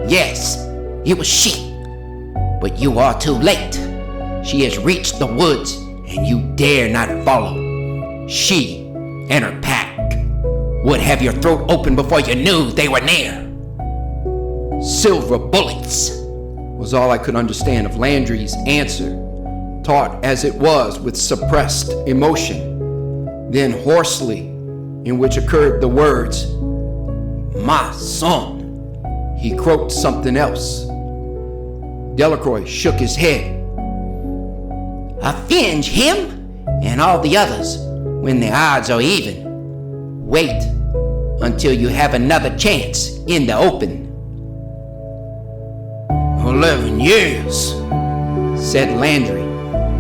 "Yes, it was she," But you are too late. She has reached the woods, and you dare not follow. She and her pack would have your throat open before you knew they were near. Silver bullets was all I could understand of Landry's answer, taught as it was with suppressed emotion, then hoarsely, in which occurred the words, "My son." He croaked something else. Delacroix shook his head. "Avenge him and all the others when the odds are even. Wait until you have another chance in the open." 11 years, said Landry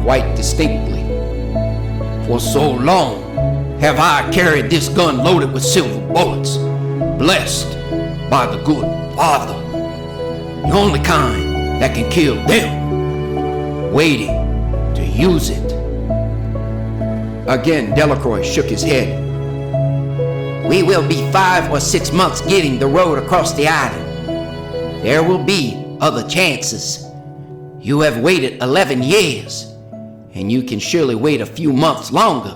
quite distinctly. For so long have I carried this gun loaded with silver bullets, blessed by the good Father, the only kind that can kill them, waiting to use it. Again, Delacroix shook his head. "We will be 5 or 6 months getting the road across the island. There will be other chances. You have waited 11 years, and you can surely wait a few months longer."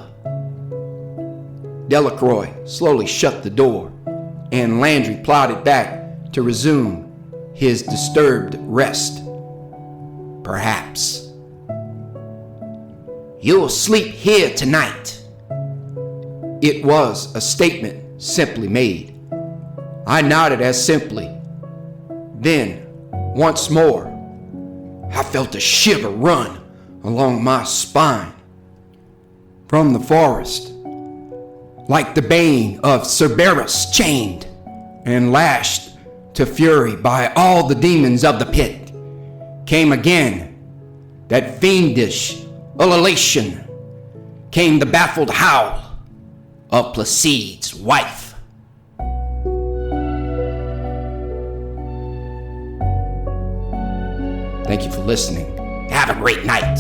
Delacroix slowly shut the door, and Landry plodded back to resume his disturbed rest. Perhaps. "You'll sleep here tonight." It was a statement simply made. I nodded as simply. Then, once more, I felt a shiver run along my spine. From the forest, like the baying of Cerberus chained and lashed to fury by all the demons of the pit, came again that fiendish ululation, came the baffled howl of Placide's wife. Thank you for listening. Have a great night.